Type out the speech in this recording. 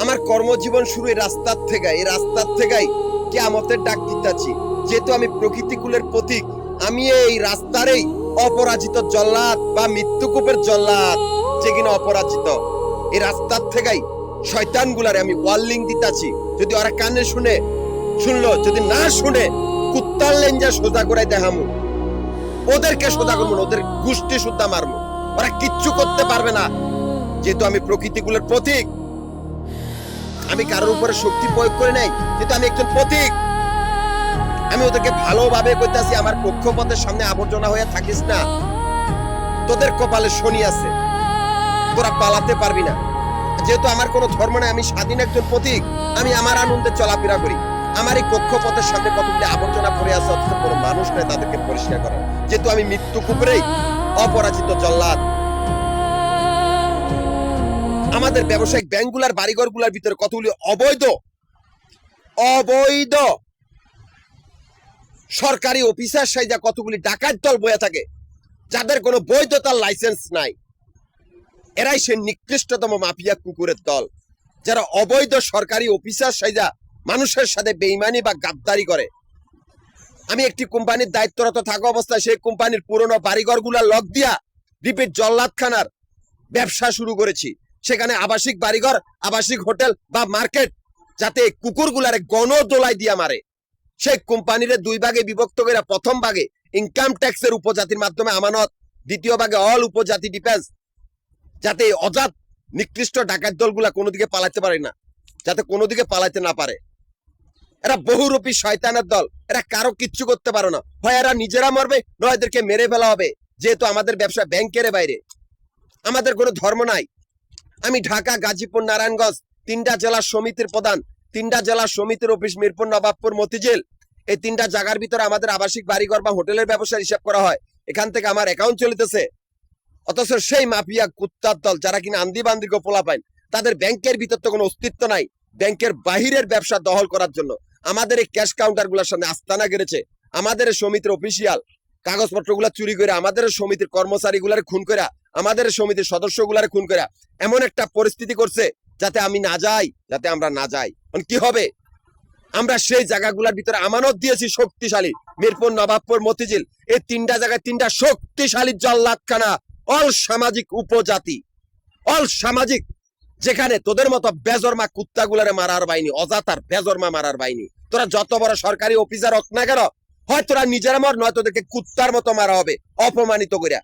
আমার কর্মজীবন শুরু এই রাস্তার থেকে, এই রাস্তার থেকেই কিয়ামতের ডাক দিতেছি। যেহেতু আমি প্রকৃতিকুলের প্রতীক, আমি এই রাস্তারই অপরাজিত জল্লাদ বা মৃত্যুকূপের জল্লাদ, যে কিনা অপরাজিত। এই রাস্তার থেকেই শয়তান গুলারে আমি ওয়ার্নিং দিতেছি, যদি ওরা কানে শুনলো, যদি না শুনে কুত্তার লেঞ্জা সোজা করে দেখামু, ওদেরকে সোজা করবো, ওদের গোষ্ঠী সুদ্ধা মারবো, ওরা কিচ্ছু করতে পারবে না। যেহেতু আমি প্রকৃতিকুলের প্রতীক, আমি কারোর উপরে শক্তি প্রয়োগ করে নাই, কিন্তু আমি একজন প্রতীক। আমি ওদেরকে ভালোভাবে কইতাছি, আমার কক্ষপথের সামনে আবর্জনা হয়ে থাকিস না, তোদের কপালে শনি আছে, তোরা পালাতে পারবি না। যেহেতু আমার কোনো ধর্ম নাই, আমি স্বাধীন একজন প্রতীক, আমি আমার আনন্দে চলাফেরা করি। আমার এই কক্ষপথের সামনে কতগুলি আবর্জনা পড়ে আছে, অথচ কোনো মানুষ নেই তাদেরকে পরিষ্কার করার। যেহেতু আমি মৃত্যুকূপেরই অপরাজিত জল্লাদ। আমাদের ব্যবসায়িক ব্যাংকগুলার, বাড়িঘরগুলার ভিতরে কতগুলি অবৈধ সরকারি অফিসার সাইজা কতগুলি ডাকাত দল বয়ে থাকে, যাদের কোনো বৈধতার লাইসেন্স নাই। এরাই সে নিকৃষ্টতম মাফিয়া কুকুরের দল, যারা অবৈধ সরকারি অফিসার সাইজা মানুষের সাথে বেইমানি বা গাদ্দারি করে। আমি একটি কোম্পানির দায়িত্বরত থাকা অবস্থায় সেই কোম্পানির পুরনো বাড়িঘরগুলা লক দিয়া রিপিট জল্লাদখানার ব্যবসা শুরু করেছি। সেখানে আবাসিক বাড়িঘর, আবাসিক হোটেল বা মার্কেট, যাতে কুকুরগুলারে গণদোলাই দিয়া মারে, সেই কোম্পানির দুই ভাগে বিভক্ত করে, প্রথম ভাগে ইনকাম ট্যাক্সের উপজাতির মাধ্যমে আমানত, দ্বিতীয় ভাগে অল উপজাতি ডিফেন্স, যাতে অজাত নিকৃষ্ট ডাকাত দলগুলা কোনো দিকে পালাতে পারে না, যাতে কোনো দিকে পালাতে না পারে। এরা বহুরূপী শয়তানের দল, এরা কারো কিচ্ছু করতে পারে না। হয় এরা নিজেরা মরবে, নয় এদেরকে মেরে ফেলা হবে। যেহেতু আমাদের ব্যবসা ব্যাংকের বাইরে, আমাদের কোনো ধর্ম নাই। আমি ঢাকা, গাজীপুর, নারায়ণগঞ্জ তিনটা জেলা সমিতির প্রধান, তিনটা জেলা সমিতির অফিস মিরপুর, নবাবপুর, মতিঝিল, এই তিনটা জায়গার ভিতরে আমাদের আবাসিক বাড়িঘর বা হোটেলের ব্যবসার হিসাব করা হয়। এখান থেকে আমার অ্যাকাউন্ট চলিতেছে। অথচ সেই মাফিয়া কুত্তার দল, যারা কিনা আন্দি বান্দি গোপলা পায়, তাদের ব্যাংকের ভিতর তো কোনো অস্তিত্ব নাই। ব্যাংকের বাহিরের ব্যবসা দখল করার জন্য আমাদের এই ক্যাশ কাউন্টার গুলার সামনে আস্তানা গেড়েছে। আমাদের সমিতির অফিসিয়াল কাগজপত্র গুলা চুরি করে, আমাদের সমিতির কর্মচারী গুলারে খুন করে, আমাদের সমিতির সদস্য গুলারে খুন করে এমন একটা পরিস্থিতি করছে, যাতে আমি না যাই, যাতে আমরা না যাই। কি হবে? আমরা সেই জায়গাগুলোর ভিতরে আমানত দিয়েছি শক্তিশালী, মিরপুর, নবাবপুর, মতিঝিল, এই তিনটা জায়গায় তিনটা শক্তিশালী জল্লাদখানা, অল সামাজিক উপজাতি, অল সামাজিক, যেখানে তোদের মতো বেজরমা কুত্তাগুলারে মারার বাইনি, অজাতার বেজরমা মারার বাইনি। তোরা যত বড় সরকারি অফিসার হোক না কেন, হয় তোরা নিজেরা মর, নয় তোদেরকে কুত্তার মতো মারা হবে অপমানিত করিয়া।